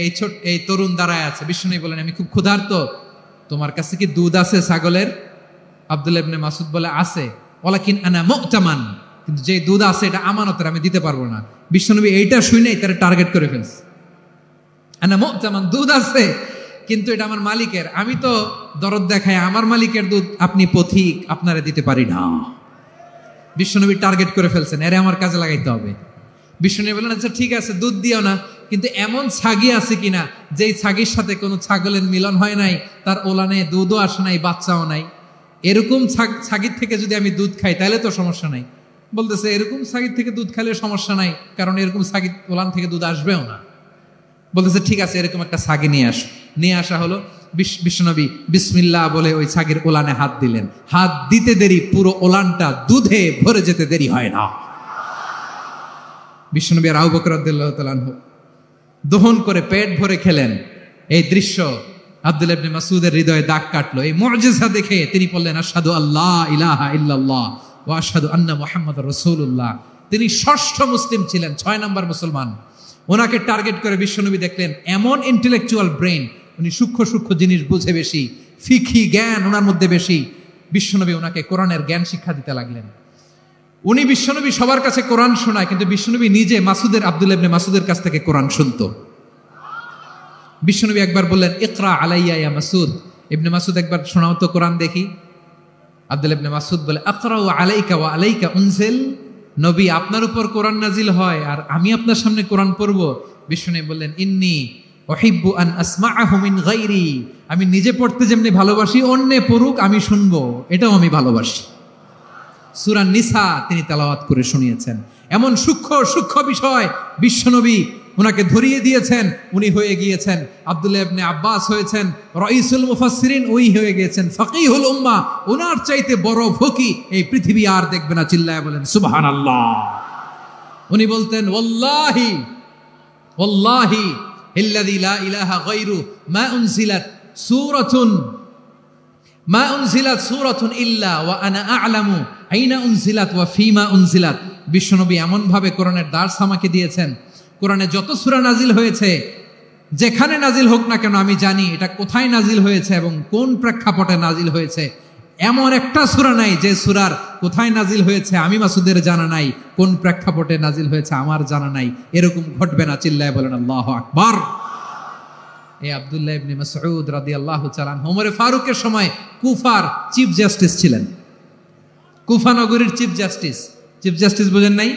এই তরুণ দাঁড়ায় আছে। বিশ্বনবী বলেন, আমি খুব ক্ষুধার্ত, তোমার কাছে কি দুধ আছে ছাগলের? আব্দুল্লাহ ইবনে মাসউদ বলে, আছে। ওয়ালাকিন আনা মুতামান, কিন্তু যে দুধ আছে এটা আমানতের, আমি দিতে পারবো না। বিশ্বনবী এইটা শুনেই তারা টার্গেট করে ফেলছে। আনা মুতামান, দুধ আছে কিন্তু এটা আমার মালিকের, আমি তো দরদ দেখাই, আমার মালিকের দুধ আপনি পথিক, আপনারা দিতে পারি না। বিশ্বনবী টার্গেট করে ফেলছেন, এরে আমার কাজে লাগাইতে হবে। বিশ্বনবী বললেন, আচ্ছা ঠিক আছে, দুধ দিও না, কিন্তু এমন ছাগি আছে কিনা যেই ছাগির সাথে কোনো ছাগলের মিলন হয় নাই, তার ওলানে দুধও আসে নাই, বাচ্চাও নাই, এরকম ছাগির থেকে যদি আমি দুধ খাই তাহলে তো সমস্যা নাই। বলতেছে, এরকম ছাগির থেকে দুধ খাইলে সমস্যা নাই, কারণ এরকম ছাগির ওলান থেকে দুধ আসবেও না। বলতেছে, ঠিক আছে, এরকম একটা ছাগি নিয়ে আসা হলো। বিশ্বনবী বিসমিল্লাহ বলে ওই ছাগির ওলানে হাত দিলেন। হাত দিতে দেরি, পুরো ওলানটা দুধে ভরে যেতে দেরি হয় না। বিশ্বনবী আর আবু বকর রাদিয়াল্লাহু তাআলা আনহু দহন করে পেট ভরে খেলেন। এই দৃশ্য আব্দুল্লাহ ইবনে মাসউদের হৃদয়ে দাগ কাটলো। এই মুআজিজা দেখে তিনি বললেন, আশহাদু আল্লা ইলাহা ইল্লাল্লাহ ওয়া আশহাদু আন্না মুহাম্মাদুর রাসূলুল্লাহ। তিনি ষষ্ঠ মুসলিম ছিলেন, 6 নম্বর মুসলমান। ওনাকে টার্গেট করে বিশ্বনবী দেখলেন এমন ইন্টেলেকচুয়াল ব্রেন, উনি সূক্ষ্ম সূক্ষ্ম জিনিস বুঝে বেশি, ফিকহি জ্ঞান ওনার মধ্যে বেশি। বিশ্বনবী ওনাকে কোরআনের জ্ঞান শিক্ষা দিতে লাগলেন। উনি বিশ্বনবী সবার কাছে কোরআন শোনায়, কিন্তু বিশ্বনবী নিজে আব্দুল্লাহ ইবনে মাসউদের কাছ থেকে কোরআন শুনতো। বিশ্বনবী একবার বললেন, ইকরা আলাইয়া ইয়া মাসউদ। ইবনে মাসউদ, একবার শোনাও তো কোরআন দেখি। আব্দুল্লাহ ইবনে মাসউদ বলে, আকরাউ আলাইকা ওয়া আলাইকা উনজিল। নবী, আপনার উপর কোরআন নাজিল হয় আর আমি আপনার সামনে কোরআন পড়ব। বিশ্বনবী বললেন, ইন্নী উহিব্বু আন আসমাআহু মিন গায়রি। আমি নিজে পড়তে যেমনি ভালোবাসি, অন্যে পড়ুক আমি শুনবো, এটাও আমি ভালোবাসি। সূরা নিসা তিনি তেলাওয়াত করে শুনিয়েছেন। এমন সূক্ষ্ম সূক্ষ্ম বিষয় বিশ্বনবী উনাকে ধরিয়ে দিয়েছেন, উনি হয়ে গিয়েছেন আব্দুল্লাহ ইবনে আব্বাস হয়েছেন রাইসুল মুফাসসিরিন, উনি হয়ে গিয়েছেন ফাকিহুল উম্মাহ। ওনার চাইতে বড় ফকি এই পৃথিবী আর দেখবে না, চিল্লায় বলেন সুবহানাল্লাহ। উনি বলতেন ওয়াল্লাহি ওয়াল্লাহি ইল্লাযী লা ইলাহা গায়রু মা উনজিলাত সূরাতুন ইল্লা ওয়া আনা আ'লামু আইনা উনজিলাত ওয়া ফীমা উনজিলাত। বিশ্বনবী এমন ভাবে কোরআনের দার্স আমাকে দিয়েছেন, কোরআনে যত সূরা নাজিল হয়েছে, যেখানে নাজিল হোক না কেন আমি জানি এটা কোথায় নাজিল হয়েছে এবং কোন প্রেক্ষাপটে নাজিল হয়েছে। এমন একটা সূরা নাই যে সূরার কোথায় নাজিল হয়েছে আমি মাসুদের জানা নাই, কোন প্রেক্ষাপটে নাজিল হয়েছে আমার জানা নাই। এরকম ঘটবে না, চিল্লায় বলেন আল্লাহু আকবার। এই আব্দুল্লাহ ইবনে মাসউদ রাদিয়াল্লাহু তাআলা ওমর ফারুকের সময় কুফার চিফ জাস্টিস ছিলেন। কুফা নগরীর চিফ জাস্টিস, চিফ জাস্টিস বোঝেন নাই?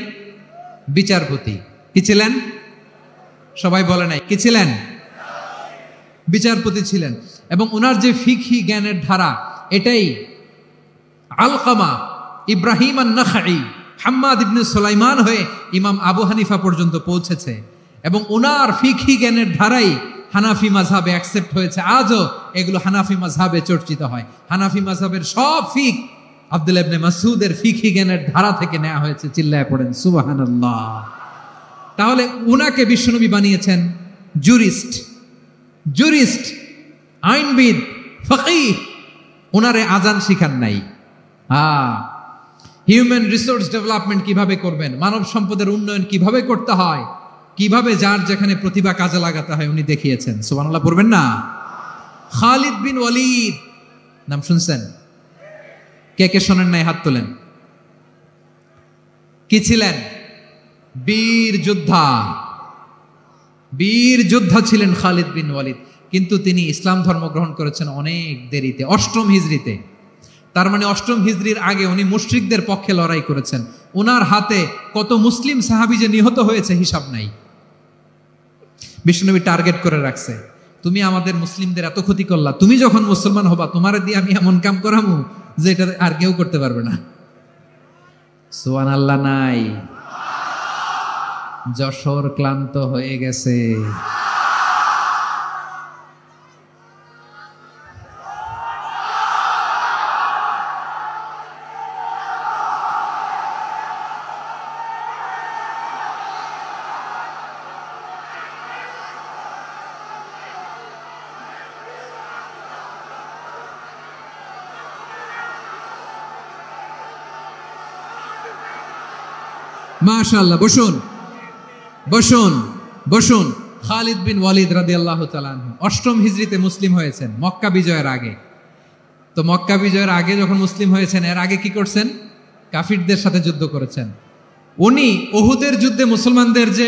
বিচারপতি। কি ছিলেন? সবাই বলে নাই কি ছিলেন? বিচারপতি ছিলেন। এবং ওনার যে ফিকহি জ্ঞানের ধারা, এটাই আলকামা, ইব্রাহিম আন-নাখাই, হাম্মাদ ইবনে সুলাইমান হয়ে ইমাম আবু হানিফা পর্যন্ত পৌঁছেছে। এবং ওনার ফিকহি জ্ঞানের ধারাই হানাফি মাযহাবে অ্যাকসেপ্ট হয়েছে। আজও এগুলো হানাফি মাযহাবে চর্চিত হয়। হানাফি মাযহাবের সব ফিক আব্দুল্লাহ ইবনে মাসউদের ফিকহি জ্ঞানের ধারা থেকে নেওয়া হয়েছে, চিল্লায় পড়েন সুবহানাল্লাহ। তাহলে উনাকে বিশ্বনবী বানিয়েছেন জুরিস্ট, আইনবিদ, ফকিহ। ওনারে আজান শিখান নাই। হিউম্যান রিসোর্স ডেভেলপমেন্ট কিভাবে করবেন, মানব সম্পদের উন্নয়ন কিভাবে করতে হয়, কিভাবে যার যেখানে প্রতিভা কাজে লাগাতে হয় উনি দেখিয়েছেন। সুবহানাল্লাহ পড়বেন না? খালিদ বিন ওয়ালিদ নাম শুনছেন? কে কে শোনেন নাই হাত তোলেন। কি ছিলেন? বীর যোদ্ধা ছিলেন খালিদ বিন ওয়ালিদ। কিন্তু তিনি ইসলাম ধর্ম গ্রহণ করেছেন অনেক দেরিতে, 8ম হিজরিতে। তার মানে 8ম হিজরির আগে উনি মুশরিকদের পক্ষে লড়াই করেছেন। ওনার হাতে কত মুসলিম সাহাবী যে নিহত হয়েছে হিসাব নাই। বিশ্বনবী টার্গেট করে রাখছে, তুমি আমাদের মুসলিমদের এত ক্ষতি করলা, তুমি যখন মুসলমান হবা তোমারে দিয়ে আমি এমন কাম করামু যে এটা আর কেউ করতে পারবে না। সুবহানাল্লাহ নাই? যশোর ক্লান্ত হয়ে গেছে। মাশাআল্লাহ, বসুন বসুন বসুন। খালিদ বিন ওয়ালিদ রাদিয়াল্লাহু তাআলা আনহু 8ম হিজরিতে মুসলিম হয়েছেন, মক্কা বিজয়ের আগে। তো মক্কা বিজয়ের আগে যখন মুসলিম হয়েছেন, এর আগে কি করছেন? কাফিরদের সাথে যুদ্ধ করেছেন। উনি উহুদের যুদ্ধে মুসলমানদের যে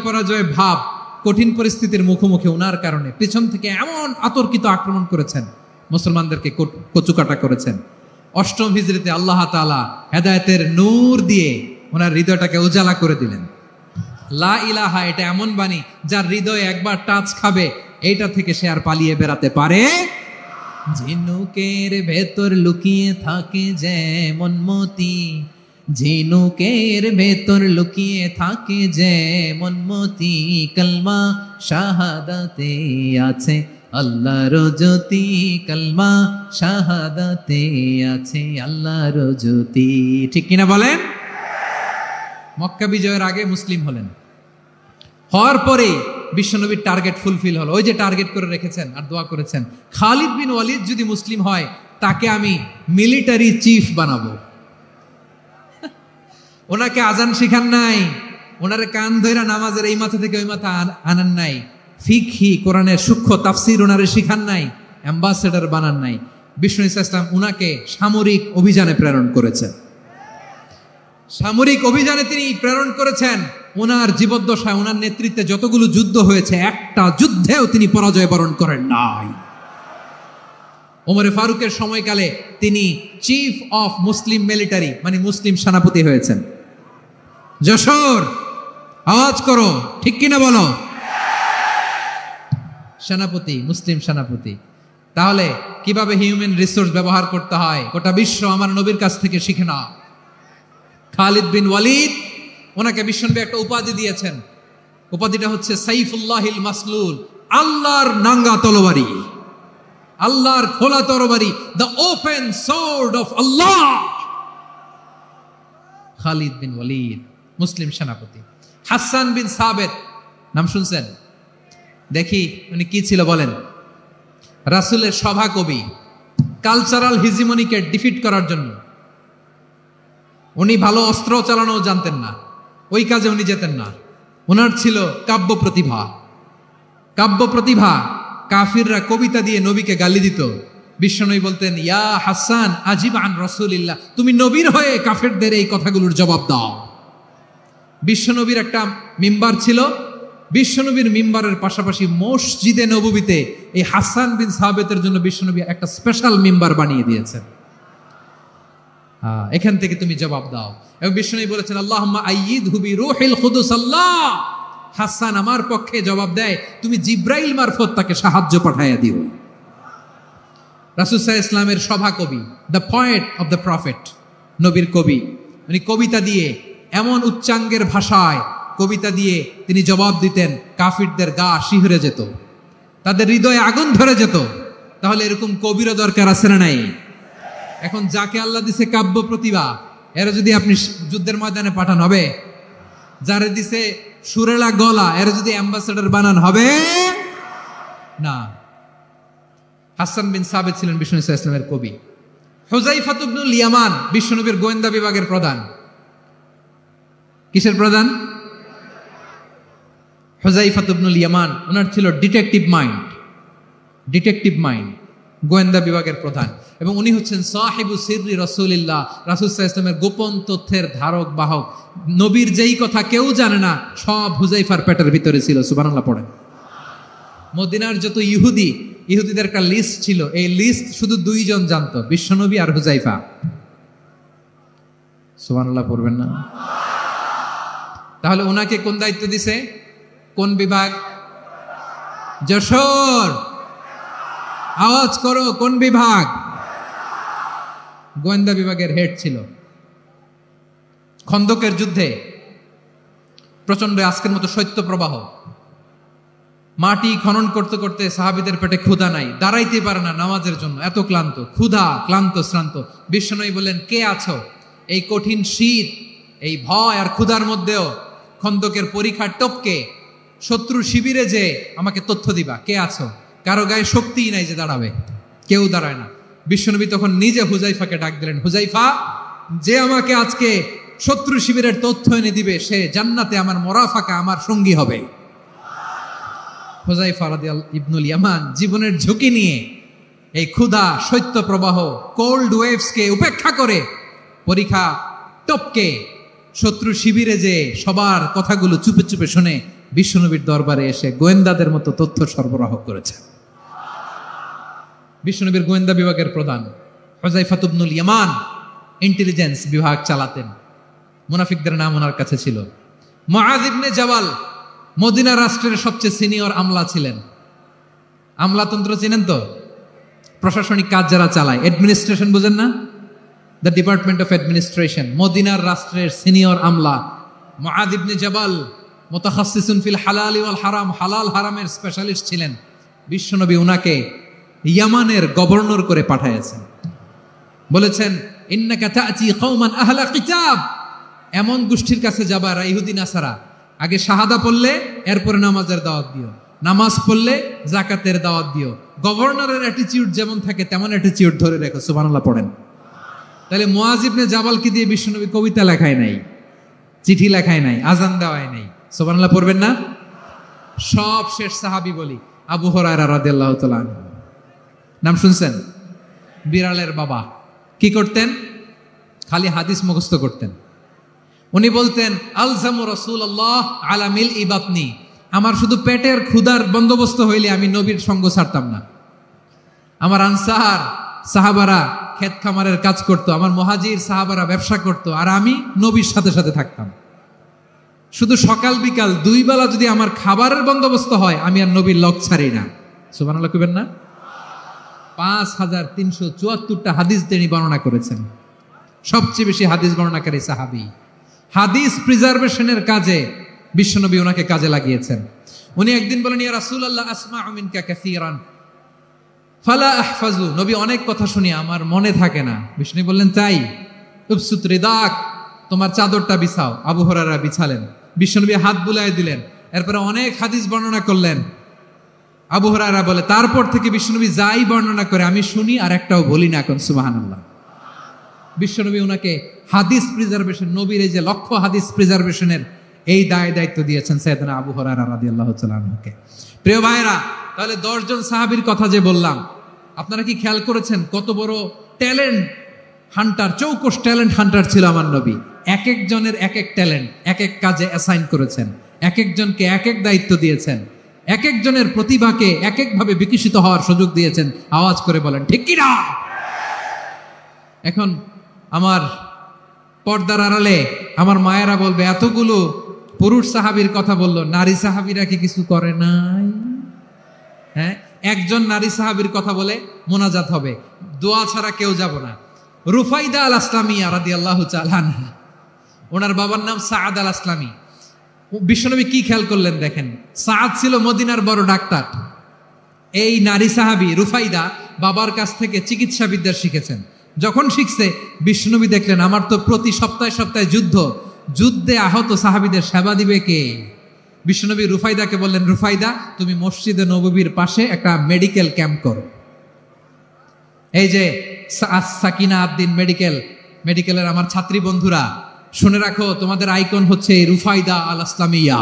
পরাজয় ভাব, কঠিন পরিস্থিতির মুখোমুখি ওনার কারণে পিছন থেকে এমন আতর্কিত আক্রমণ করেছেন, মুসলমানদেরকে কচুকাটা করেছেন। 8ম হিজরিতে আল্লাহ তাআলা হেদায়েতের নূর দিয়ে ওনার হৃদয়টাকে উজালা করে দিলেন। লা ইলাহা এটা এমন বাণী যার হৃদয়ে একবার টাচ খাবে, এইটা থেকে সে আর পালিয়ে বেড়াতে পারে। ঝিনুকের ভেতর লুকিয়ে থাকে যেমন মতি, ঝিনুকের ভেতর লুকিয়ে থাকে যেমন মতি, কলমা শাহাদাতে আছে আল্লাহর জ্যোতি, কলমা শাহাদাতে আছে আল্লাহর জ্যোতি। ঠিক কিনা বলেন? মক্কা বিজয়ের আগে মুসলিম হলেন, হওয়ার পরে বিশ্বনবীর টার্গেট ফুলফিল হলো। ওই যে টার্গেট করে রেখেছেন আর দোয়া করেছেন, খালিদ বিন ওয়ালিদ যদি মুসলিম হয় তাকে আমি মিলিটারি চিফ বানাবো। ওনাকে আজান শিখান নাই, ওনারে কান ধইরা নামাজের এই মাথা থেকে ওই মাথা আনান নাই, ফিকহি কোরআনের সূক্ষ্ম তাফসীর ওনারে শিখান নাই, অ্যাম্বাসেডর বানান নাই। বিষ্ণু ইসলাম উনাকে সামরিক অভিযানে প্রেরণ করেছেন। সামরিক অভিযানে তিনি প্রেরণ করেছেন। ওনার জীবদ্দশায় ওনার নেতৃত্বে যতগুলো যুদ্ধ হয়েছে, একটা যুদ্ধেও তিনি পরাজয় বরণ করেন নাই। ওমরে ফারুকের সময়কালে তিনি চিফ অফ মুসলিম মিলিটারি, মানে মুসলিম সেনাপতি হয়েছেন। যশোর আওয়াজ করো, ঠিক কিনা বলো? সেনাপতি, মুসলিম সেনাপতি। তাহলে কিভাবে হিউম্যান রিসোর্স ব্যবহার করতে হয় গোটা বিশ্ব আমার নবীর কাছ থেকে শিখে নাও। খালিদ বিন ওয়ালিদ, ওনাকে বিশ্বনবী একটা উপাধি দিয়েছেন। উপাধিটা হচ্ছে সাইফুল্লাহিল মাসলুল, আল্লাহর নাঙ্গা তরবারি, আল্লাহর খোলা তরবারি, দ্য ওপেন সোর্ড অফ আল্লাহ। খালিদ বিন ওয়ালিদ মুসলিম সেনাপতি। হাসান বিন সাবেত, নাম শুনছেন? দেখি উনি কি ছিল বলেন। রাসূলের সভা কবি, কালচারাল হিজিমনিকে ডিফিট করার জন্য। উনি ভালো অস্ত্র চালানো জানতেন না, ওই কাজে উনি যেতেন না। ওনার ছিল কাব্য প্রতিভা। কাব্য প্রতিভা, কাফিররা কবিতা দিয়ে নবীকে গালি দিত। বিশ্বনবী বলতেন, ইয়া হাসান আজিব আন রাসূলিল্লাহ, তুমি নবীর হয়ে কাফেরদের এই কথাগুলোর জবাব দাও। বিশ্বনবীর একটা মিম্বার ছিল, বিশ্বনবীর মিম্বারের পাশাপাশি মসজিদে নববীতে এই হাসান বিন সাবেতের জন্য বিশ্বনবী একটা স্পেশাল মিম্বার বানিয়ে দিয়েছেন। এখান থেকে তুমি জবাব দাও। এবং বিশ্বনবী বলেছেন, আল্লাহুম্মা আইয়িদহু বিরূহিল কুদুস। আল্লাহ, হাসান আমার পক্ষে জবাব দেয়, তুমি জিব্রাইল মারফত তাকে সাহায্য পাঠাইয়া দিও। রাসূল সাল্লাল্লাহু আলাইহি ওয়াসাল্লামের সভা কবি, the poet of the prophet, নবীর কবি। উনি কবিতা দিয়ে, এমন উচ্চাঙ্গের ভাষায় কবিতা দিয়ে তিনি জবাব দিতেন, কাফিরদের গা শিহরে যেত, তাদের হৃদয়ে আগুন ধরে যেত। তাহলে এরকম কবিরও দরকার আছে না নাই? এখন যাকে আল্লাহ দিছে কাব্য প্রতিভা, এরা যদি আপনি যুদ্ধের ময়দানে পাঠান হবে? যারে দিছে সুরেলা গলা, এরা যদি অ্যাম্বাসেডর বানান হবে না। হাসান বিন সাবেত ছিলেন বিশ্বনবী সাল্লাল্লাহু আলাইহি ওয়াসাল্লামের কবি। হুযায়ফা ইবনুল ইয়ামান বিশ্বনবীর গোয়েন্দা বিভাগের প্রধান। কিসের প্রধান? হুযায়ফা ইবনুল ইয়ামান, ওনার ছিল ডিটেকটিভ মাইন্ড। ডিটেকটিভ মাইন্ড, গোয়েন্দা বিভাগের প্রধান। এবং উনি হচ্ছেন সাহিবু সিররি রাসূলিল্লাহ, রাসূল সাল্লাল্লাহু আলাইহি ওয়াসাল্লামের গোপন তথ্যের ধারক বাহক। নবীর যেই কথা কেউ জানে না, সব হুযায়ফার পেটের ভিতরে ছিল। সুবহানাল্লাহ পড়েন। মদিনার যত ইহুদিদের একটা লিস্ট ছিল, এই লিস্ট শুধু দুইজন জানতো, বিশ্বনবী আর হুযায়ফা। সুবহানাল্লাহ পড়বেন না? তাহলে ওনাকে কোন দায়িত্ব দিছে? কোন বিভাগ? যশোর, আওয়াজ করো, কোন বিভাগ? গোয়েন্দা বিভাগের হেড ছিল। খন্দকের যুদ্ধে প্রচন্ড আজকের মতো শৈত্য প্রবাহ, মাটি খনন করতে করতে সাহাবীদের পেটে ক্ষুধা নাই, দাঁড়াইতে পারে না নামাজের জন্য, এত ক্লান্ত, ক্ষুধা, ক্লান্ত, শ্রান্ত। বিশ্বনবী বললেন, কে আছো এই কঠিন শীত, এই ভয় আর ক্ষুধার মধ্যেও খন্দকের পরীক্ষার টপকে শত্রু শিবিরে যে আমাকে তথ্য দিবা, কে আছো? কারো গায়ে শক্তিই নাই যে দাঁড়াবে, কেউ দাঁড়ায় না। বিশ্বনবী তখন নিজে হুযায়ফাকে ডাক দিলেন, হুযায়ফা, যে আমাকে আজকে শত্রু শিবিরের তথ্য এনে দিবে, সে জান্নাতে আমার মোরাফাকা, আমার সঙ্গী হবে। হুযায়ফা রাদিয়াল্লাহু ইবনুল ইয়ামান জীবনের ঝুঁকি নিয়ে এই ক্ষুধা, শৈত্য প্রবাহ, কোল্ড ওয়েভসকে উপেক্ষা করে পরীক্ষা টপকে শত্রু শিবিরে যে সবার কথাগুলো চুপে চুপে শুনে বিশ্বনবীর দরবারে এসে গোয়েন্দাদের মতো তথ্য সরবরাহ করেছে। বিশ্বনবীর গোয়েন্দা বিভাগের প্রধান হুযায়ফা ইবনুল ইয়ামান ইন্টেলিজেন্স বিভাগ চালাতেন। মুনাফিকদের নাম ওনার কাছে ছিল। মুআয ইবনে জাবাল মদিনা রাষ্ট্রের সবচেয়ে সিনিয়র আমলা ছিলেন। আমলাতন্ত্র চিনেন তো? প্রশাসনিক কাজ যারা চালায়, অ্যাডমিনিস্ট্রেশন বুঝেন না? The department of administration. মদিনার রাষ্ট্রের সিনিয়র আমলা মুআয ইবনে জাবাল মুতাখাসসিসুন ফিল হালাল ওয়াল হারাম, হালাল হারামের স্পেশালিস্ট ছিলেন। বিশ্বনবী উনাকে ইয়ামানের গভর্নর করে পাঠাইছেন। বলেছেন, ইন্নাকা তা'তি কওমান আহলা কিতাব, এমন গোষ্ঠীর কাছে যাবা যারা ইহুদি নাসারা, আগে শাহাদা পড়লে এরপরে নামাজের দাওয়াত দিও, নামাজ পড়লে যাকাতের দাওয়াত দিও। গভর্নরের অ্যাটিটিউড যেমন থাকে তেমন অ্যাটিটিউড ধরে রেখো। সুবহানাল্লাহ পড়েন। তাহলে মুআয ইবনে জাবালকে দিয়ে বিশ্বনবী কবিতা লেখায় নাই, চিঠি লেখায় নাই, আজান দেওয়ায় নাই। সুবহানাল্লাহ পড়বেন না? সব শেষ সাহাবী বলি আবু হুরায়রা রাদিয়াল্লাহু তাআলা, নাম শুনছেন? বিড়ালের বাবা। কি করতেন? খালি হাদিস মুখস্থ করতেন। উনি বলতেন, আলজামু রাসূলুল্লাহ আলা মিল ইবাতনি, আমার শুধু পেটের ক্ষুধার বন্দোবস্ত হইলে আমি নবীর সঙ্গ ছাড়তাম না। আমার আনসার সাহাবারা ক্ষেত খামারের কাজ করতো, আমার মুহাজির সাহাবারা ব্যবসা করতো, আর আমি নবীর সাথে সাথে থাকতাম। শুধু সকাল বিকাল দুই বেলা যদি আমার খাবারের বন্দোবস্ত হয়, আমি আর নবীর লগ ছাড়ি না। সুবহানাল্লাহ কইবেন না? 5374টা হাদিস তিনি বর্ণনা করেছেন। সবচেয়ে বেশি হাদিস বর্ণনাকারী সাহাবী। হাদিস প্রিজার্ভেশনের কাজে বিশ্বনবী ওনাকে কাজে লাগিয়েছেন। উনি একদিন বলেন, ইয়া রাসূলুল্লাহ আসমাউ মিনকা কাসীরান ফালা আহফাজু, নবী অনেক কথা শুনি আমার মনে থাকে না। বিষ্ণু বললেন, তাই? উবসুত রিদাক, তোমার চাদরটা বিছাও। আবু হুরায়রা বিছালেন, বিশ্বনবী হাত বুলায় দিলেন, এরপরে অনেক হাদিস বর্ণনা করলেন। আবু হুরায়রা বলে, তারপর থেকে বিশ্বনবী যাই বর্ণনা করে আমি শুনি আর একটাও বলি না। এখন সুবহানাল্লাহ। বিশ্বনবী ওনাকে হাদিস প্রিজার্ভেশন, নবীর এই যে লক্ষ্য হাদিস প্রিজার্ভেশনের এই দায়িত্ব দিয়েছেন সাইয়েদনা আবু হুরায়রা রাদিয়াল্লাহু তাআলা আনহুকে। প্রিয় ভাইরা, তাহলে 10 জন সাহাবীর কথা যে বললাম, আপনারা কি খেয়াল করেছেন কত বড় ট্যালেন্ট হান্টার, চৌকস ট্যালেন্ট হান্টার ছিল আমার নবী। এক একজনের এক এক ট্যালেন্ট, এক এক কাজে অ্যাসাইন করেছেন, এক একজনকে এক এক দায়িত্ব দিয়েছেন, এক একজনের প্রতিভাকে এক একভাবে বিকশিত হওয়ার সুযোগ দিয়েছেন। আওয়াজ করে বলেন ঠিক কি না? এখন আমার পর্দার আড়ালে আমার মায়েরা বলবে, এতগুলো পুরুষ সাহাবীর কথা বললো, নারী সাহাবীরা কি কিছু করে নাই? হ্যাঁ, একজন নারী সাহাবীর কথা বলে মোনাজাত হবে, দোয়া ছাড়া কেউ যাব না। রুফাইদা আল আসলামিয়া রাদিয়াল্লাহু তাআলা আনহা, ওনার বাবার নাম সাআদ আল আসলামি। বিশ্বনবী কি খেয়াল করলেন দেখেন, সাআদ ছিল মদিনার বড় ডাক্তার। এই নারী সাহাবী রুফাইদা বাবার কাছ থেকে চিকিৎসা বিদ্যা শিখেছেন। যখন শিখছে, বিশ্বনবী দেখলেন আমার তো প্রতি সপ্তাহে সপ্তাহে যুদ্ধে আহত সাহাবীদের সেবা দিবে কে? বিশ্বনবী রুফাইদাকে বললেন, রুফাইদা তুমি মসজিদে নববীর পাশে একটা মেডিকেল ক্যাম্প করো। এই যে সাকিনা আদ্দিন মেডিকেলের আমার ছাত্রী বন্ধুরা, শুনে রাখো, তোমাদের আইকন হচ্ছে রুফাইদা আল আসলামিয়া।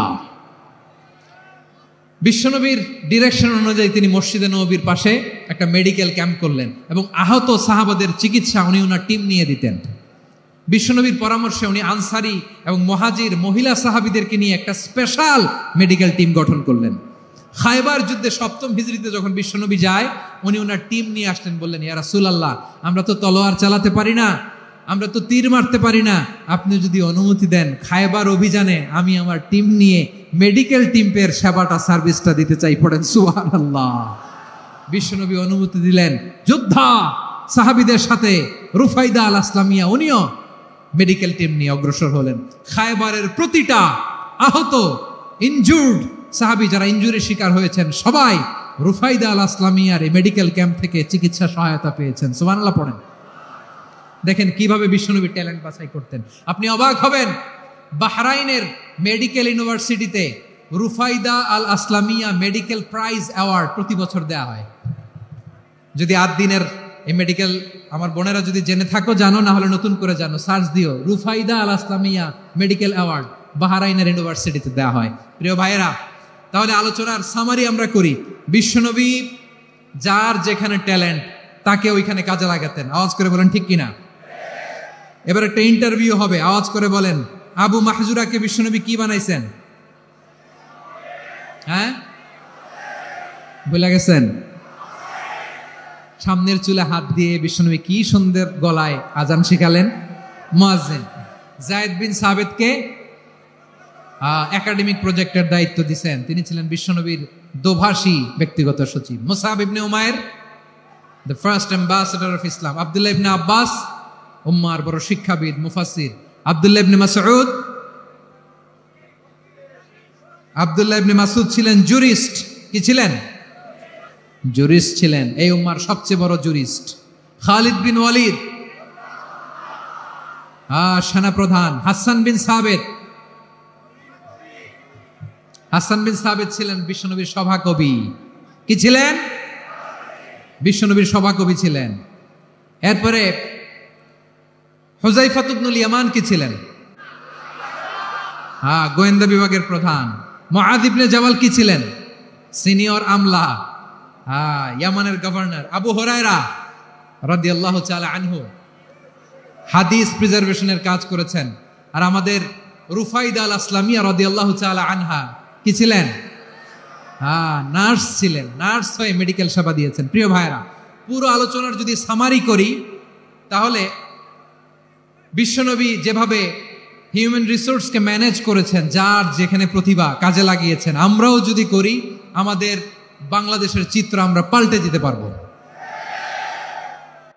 বিশ্বনবীর ডিরেকশন অনুযায়ী তিনি মসজিদে নববীর পাশে একটা মেডিকেল ক্যাম্প করলেন এবং আহত সাহাবাদের চিকিৎসা উনি ওনার টিম নিয়ে দিতেন। বিশ্বনবীর পরামর্শে উনি আনসারি এবং মুহাজির মহিলা সাহাবীদেরকে নিয়ে একটা স্পেশাল মেডিকেল টিম গঠন করলেন। খায়বার যুদ্ধে 7ম হিজরিতে যখন বিশ্বনবী যায়, উনি ওনার টিম নিয়ে আসলেন, বললেন, ইয়া রাসূলুল্লাহ আমরা তো তলোয়ার চালাতে পারি না, আমরা তো তীর মারতে পারি না, আপনি যদি অনুমতি দেন খায়বার অভিযানে আমি আমার টিম নিয়ে মেডিকেল টিমের সেবাটা সার্ভিসটা দিতে চাই। পড়েন সুবহানাল্লাহ। বিশ্বনবী অনুমতি দিলেন, যোদ্ধা সাহাবীদের সাথে রুফাইদা আল আসলামিয়া উনিও মেডিকেল টিম নিয়ে অগ্রসর হলেন। খায়বারের প্রতিটা আহত ইনজুর্ড সাহাবী যারা ইনজুরির শিকার হয়েছেন সবাই রুফাইদা আল আসলামিয়ার এই মেডিকেল ক্যাম্প থেকে চিকিৎসা সহায়তা পেয়েছেন। সুবহানাল্লাহ পড়েন। দেখেন কিভাবে বিশ্বনবী ট্যালেন্ট বাছাই করতেন। আপনি অবাক হবেন, বাহরাইনের মেডিকেল ইউনিভার্সিটিতে রুফাইদা আল আসলামিয়া মেডিকেল প্রাইজ অ্যাওয়ার্ড প্রতি বছর দেওয়া হয়। যদি আদ্দিনের এই মেডিকেল আমার বোনেরা যদি জেনে থাকো জানো, না হলে নতুন করে জানো, সার্চ দিও রুফাইদা আল আসলামিয়া মেডিকেল অ্যাওয়ার্ড বাহরাইনের ইউনিভার্সিটিতে দেওয়া হয়। প্রিয় ভাইয়েরা, তাহলে আলোচনার সামারি আমরা করি। বিশ্বনবী যার যেখানে ট্যালেন্ট তাকে ওইখানে কাজে লাগাতেন। আওয়াজ করে বলেন ঠিক কিনা? এবার একটা ইন্টারভিউ হবে, আওয়াজ করে বলেন, আবু মাহজুরাকে বিশ্বনবী কি বানাইছেন? হ্যাঁ, ভুলে গেছেন? সামনের চুলে হাত দিয়ে বিশ্বনবী কি সুন্দর গলায় আজান শিখালেন। মুয়াজ্জিন। যায়েদ বিন সাবিতকে একাডেমিক প্রজেক্টের দায়িত্ব দিয়েছেন, তিনি ছিলেন বিশ্বনবীর দোভাষী ব্যক্তিগত সচিব। Musab ibn Umair, the first ambassador of Islam. Abdullah ibn Abbas, উম্মার বড় শিক্ষাবিদ মুফাসসির। আব্দুল্লাহ ইবনে মাসউদ, আব্দুল্লাহ ইবনে মাসউদ ছিলেন জুরিস্ট। কি ছিলেন? জুরিস্ট ছিলেন, এই উম্মার সবচেয়ে বড় জুরিস্ট। খালিদ বিন ওয়ালিদ, সেনাপ্রধান। হাসান বিন সাবিত, হাসান বিন সাবিত ছিলেন বিশ্বনবীর সভাকবি। কি ছিলেন? বিশ্বনবীর সভাকবি ছিলেন। এরপরে হুযায়ফা ইবনুল ইয়ামান কি ছিলেন? গোয়েন্দা বিভাগের প্রধান। মুআয ইবনে জাবাল কি ছিলেন? সিনিয়র আমলা, ইয়ামানের গভর্নর। আবু হুরায়রা রাদিয়াল্লাহু তাআলা আনহু হাদিস প্রিজার্ভেশনের কাজ করেছেন। আর আমাদের রুফাইদা আল আসলামিয়া রাদিয়াল্লাহু তাআলা আনহা কি ছিলেন? নার্স ছিলেন। নার্স হয়ে মেডিকেল সেবা দিয়েছেন। প্রিয় ভাইরা, পুরো আলোচনার যদি সামারি করি তাহলে বিশ্বনবী যেভাবে হিউম্যান রিসোর্সকে ম্যানেজ করেছেন, যার যেখানে প্রতিভা কাজে লাগিয়েছেন, আমরাও যদি করি আমাদের বাংলাদেশের চিত্র আমরা পাল্টে দিতে পারবো।